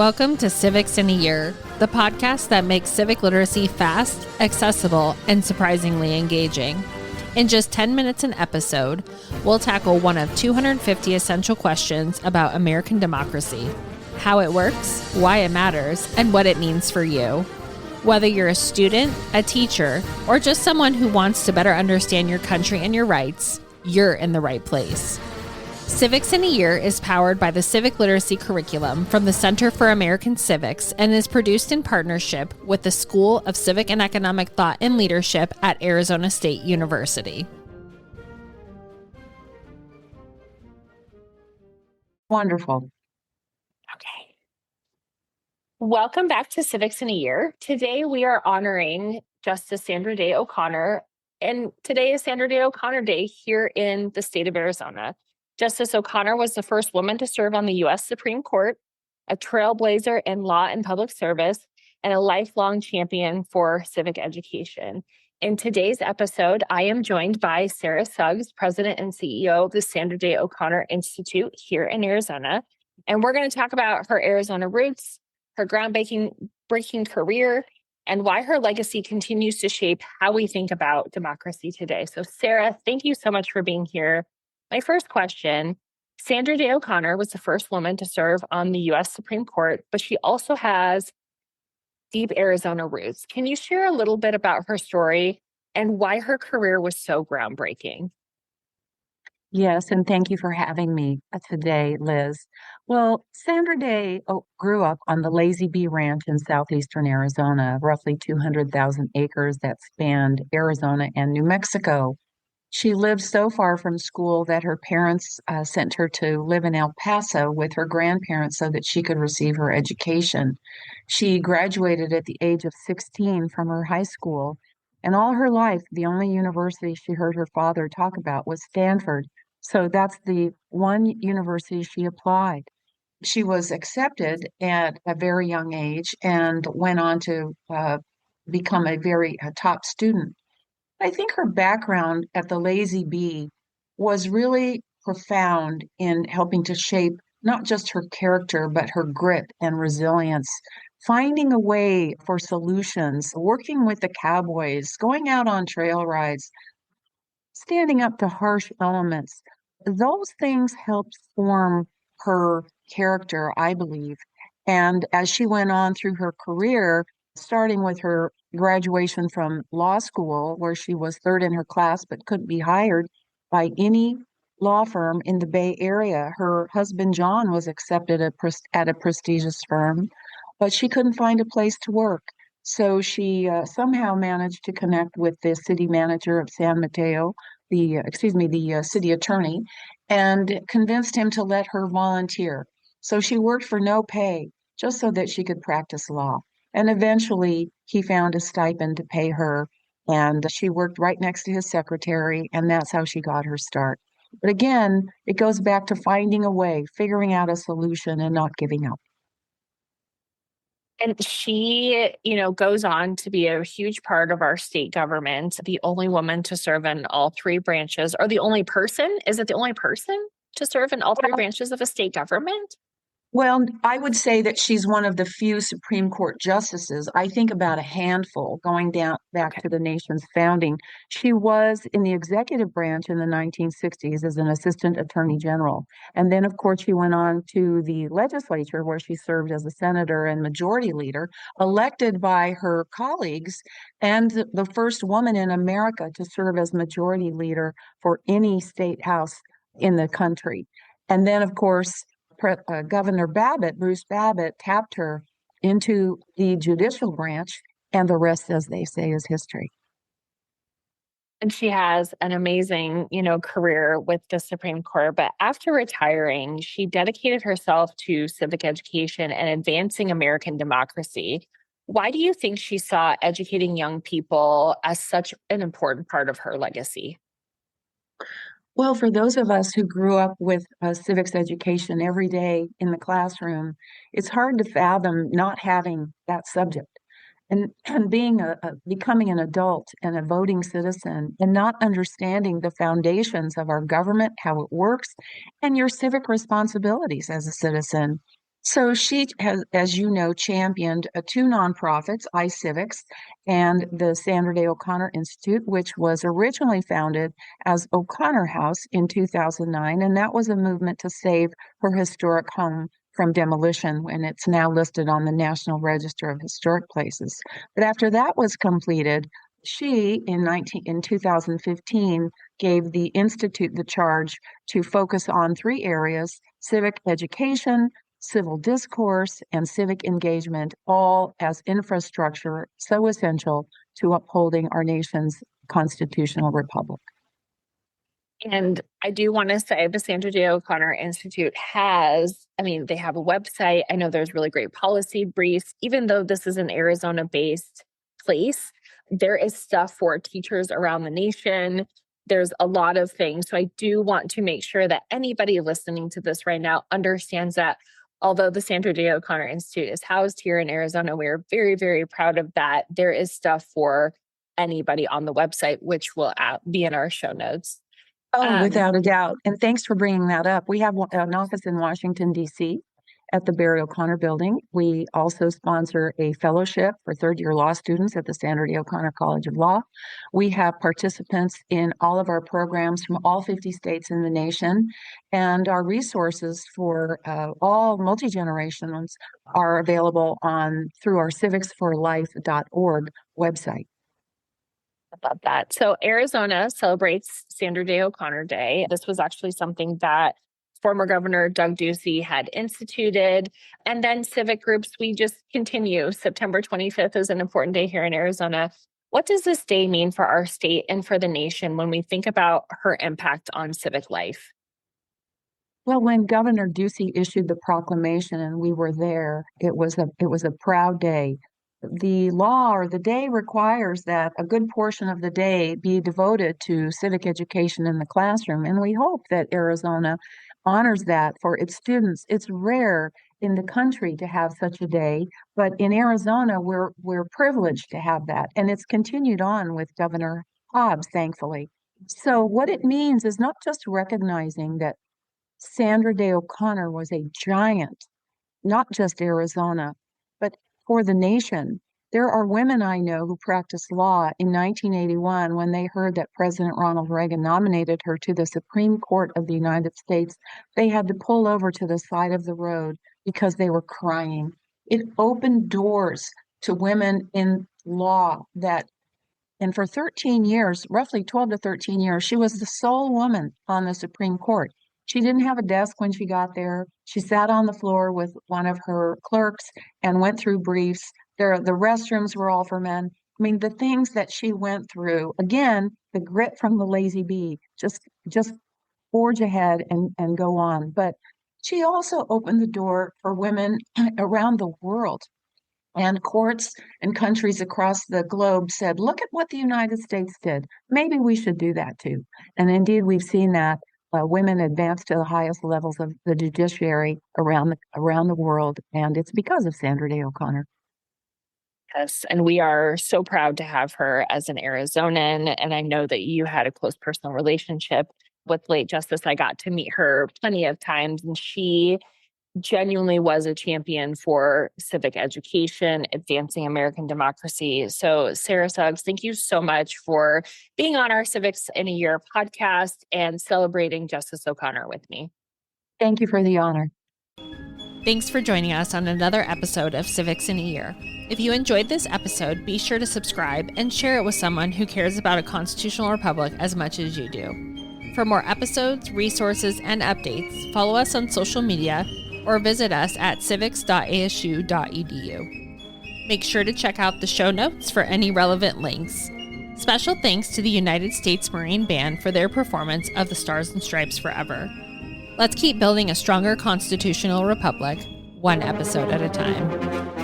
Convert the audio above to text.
Welcome to Civics in a Year, the podcast that makes civic literacy fast, accessible, and surprisingly engaging. In just 10 minutes an episode, we'll tackle one of 250 essential questions about American democracy, how it works, why it matters, and what it means for you. Whether you're a student, a teacher, or just someone who wants to better understand your country and your rights, you're in the right place. Civics in a Year is powered by the Civic Literacy Curriculum from the Center for American Civics and is produced in partnership with the School of Civic and Economic Thought and Leadership at Arizona State University. Wonderful. Okay. Welcome back to Civics in a Year. Today we are honoring Justice Sandra Day O'Connor, and today is Sandra Day O'Connor Day here in the state of Arizona. Justice O'Connor was the first woman to serve on the U.S. Supreme Court, a trailblazer in law and public service, and a lifelong champion for civic education. In today's episode, I am joined by Sarah Suggs, President and CEO of the Sandra Day O'Connor Institute here in Arizona. And we're going to talk about her Arizona roots, her groundbreaking career, and why her legacy continues to shape how we think about democracy today. So Sarah, thank you so much for being here. My first question, Sandra Day O'Connor was the first woman to serve on the U.S. Supreme Court, but she also has deep Arizona roots. Can you share a little bit about her story and why her career was so groundbreaking? Yes, and thank you for having me today, Liz. Well, Sandra Day grew up on the Lazy Bee Ranch in southeastern Arizona, roughly 200,000 acres that spanned Arizona and New Mexico. She lived so far from school that her parents sent her to live in El Paso with her grandparents so that she could receive her education. She graduated at the age of 16 from her high school, and all her life, the only university she heard her father talk about was Stanford. So that's the one university she applied. She was accepted at a very young age and went on to become a very top student. I think her background at the Lazy Bee was really profound in helping to shape not just her character, but her grit and resilience, finding a way for solutions, working with the cowboys, going out on trail rides, standing up to harsh elements. Those things helped form her character, I believe. And as she went on through her career, starting with her graduation from law school, where she was third in her class but couldn't be hired by any law firm in the Bay Area. Her husband, John, was accepted at a prestigious firm, but she couldn't find a place to work. So she somehow managed to connect with the city manager of San Mateo, the city attorney, and convinced him to let her volunteer. So she worked for no pay, just so that she could practice law. And eventually he found a stipend to pay her, and she worked right next to his secretary, and that's how she got her start. But again, it goes back to finding a way, figuring out a solution, and not giving up. And she, goes on to be a huge part of our state government, the only woman to serve in all three branches, or the only person? Is it the only person to serve in all three branches of a state government? Well, I would say that she's one of the few Supreme Court justices. I think about a handful going down back to the nation's founding. She was in the executive branch in the 1960s as an assistant attorney general. And then, of course, she went on to the legislature where she served as a senator and majority leader, elected by her colleagues, and the first woman in America to serve as majority leader for any state house in the country. And then, of course, Governor Bruce Babbitt, tapped her into the judicial branch, and the rest, as they say, is history. And she has an amazing, career with the Supreme Court. But after retiring, she dedicated herself to civic education and advancing American democracy. Why do you think she saw educating young people as such an important part of her legacy? Well, for those of us who grew up with civics education every day in the classroom, it's hard to fathom not having that subject and becoming an adult and a voting citizen and not understanding the foundations of our government, how it works, and your civic responsibilities as a citizen. So she has, as you know, championed two nonprofits, iCivics and the Sandra Day O'Connor Institute, which was originally founded as O'Connor House in 2009. And that was a movement to save her historic home from demolition, and it's now listed on the National Register of Historic Places. But after that was completed, she, in 2015, gave the Institute the charge to focus on three areas: civic education, civil discourse, and civic engagement, all as infrastructure so essential to upholding our nation's constitutional republic. And I do want to say the Sandra Day O'Connor Institute they have a website. I know there's really great policy briefs. Even though this is an Arizona-based place, there is stuff for teachers around the nation. There's a lot of things. So I do want to make sure that anybody listening to this right now understands that although the Sandra Day O'Connor Institute is housed here in Arizona, we're very, very proud of that. There is stuff for anybody on the website, which will be in our show notes. Oh, without a doubt. And thanks for bringing that up. We have an office in Washington, D.C. at the Barry O'Connor Building. We also sponsor a fellowship for third-year law students at the Sandra Day O'Connor College of Law. We have participants in all of our programs from all 50 states in the nation, and our resources for all multi-generations are available through our civicsforlife.org website. Love that. So Arizona celebrates Sandra Day O'Connor Day. This was actually something that former Governor Doug Ducey had instituted. And then civic groups, we just continue. September 25th is an important day here in Arizona. What does this day mean for our state and for the nation when we think about her impact on civic life? Well, when Governor Ducey issued the proclamation and we were there, it was a proud day. The law or the day requires that a good portion of the day be devoted to civic education in the classroom, and we hope that Arizona honors that for its students. It's rare in the country to have such a day, but in Arizona, we're privileged to have that, and it's continued on with Governor Hobbs, thankfully. So what it means is not just recognizing that Sandra Day O'Connor was a giant, not just Arizona, but for the nation. There are women I know who practiced law in 1981 when they heard that President Ronald Reagan nominated her to the Supreme Court of the United States. They had to pull over to the side of the road because they were crying. It opened doors to women in law and for 13 years, roughly 12 to 13 years, she was the sole woman on the Supreme Court. She didn't have a desk when she got there. She sat on the floor with one of her clerks and went through briefs. The restrooms were all for men. I mean, the things that she went through, again, the grit from the lazy bee, just forge ahead and go on. But she also opened the door for women around the world. And courts and countries across the globe said, look at what the United States did. Maybe we should do that too. And indeed, we've seen that. Women advance to the highest levels of the judiciary around the world, and it's because of Sandra Day O'Connor. Yes, and we are so proud to have her as an Arizonan, and I know that you had a close personal relationship with late Justice. I got to meet her plenty of times, and she genuinely was a champion for civic education, advancing American democracy. So Sarah Suggs, thank you so much for being on our Civics in a Year podcast and celebrating Justice O'Connor with me. Thank you for the honor. Thanks for joining us on another episode of Civics in a Year. If you enjoyed this episode, be sure to subscribe and share it with someone who cares about a constitutional republic as much as you do. For more episodes, resources, and updates, follow us on social media or visit us at civics.asu.edu. Make sure to check out the show notes for any relevant links. Special thanks to the United States Marine Band for their performance of the Stars and Stripes Forever. Let's keep building a stronger constitutional republic, one episode at a time.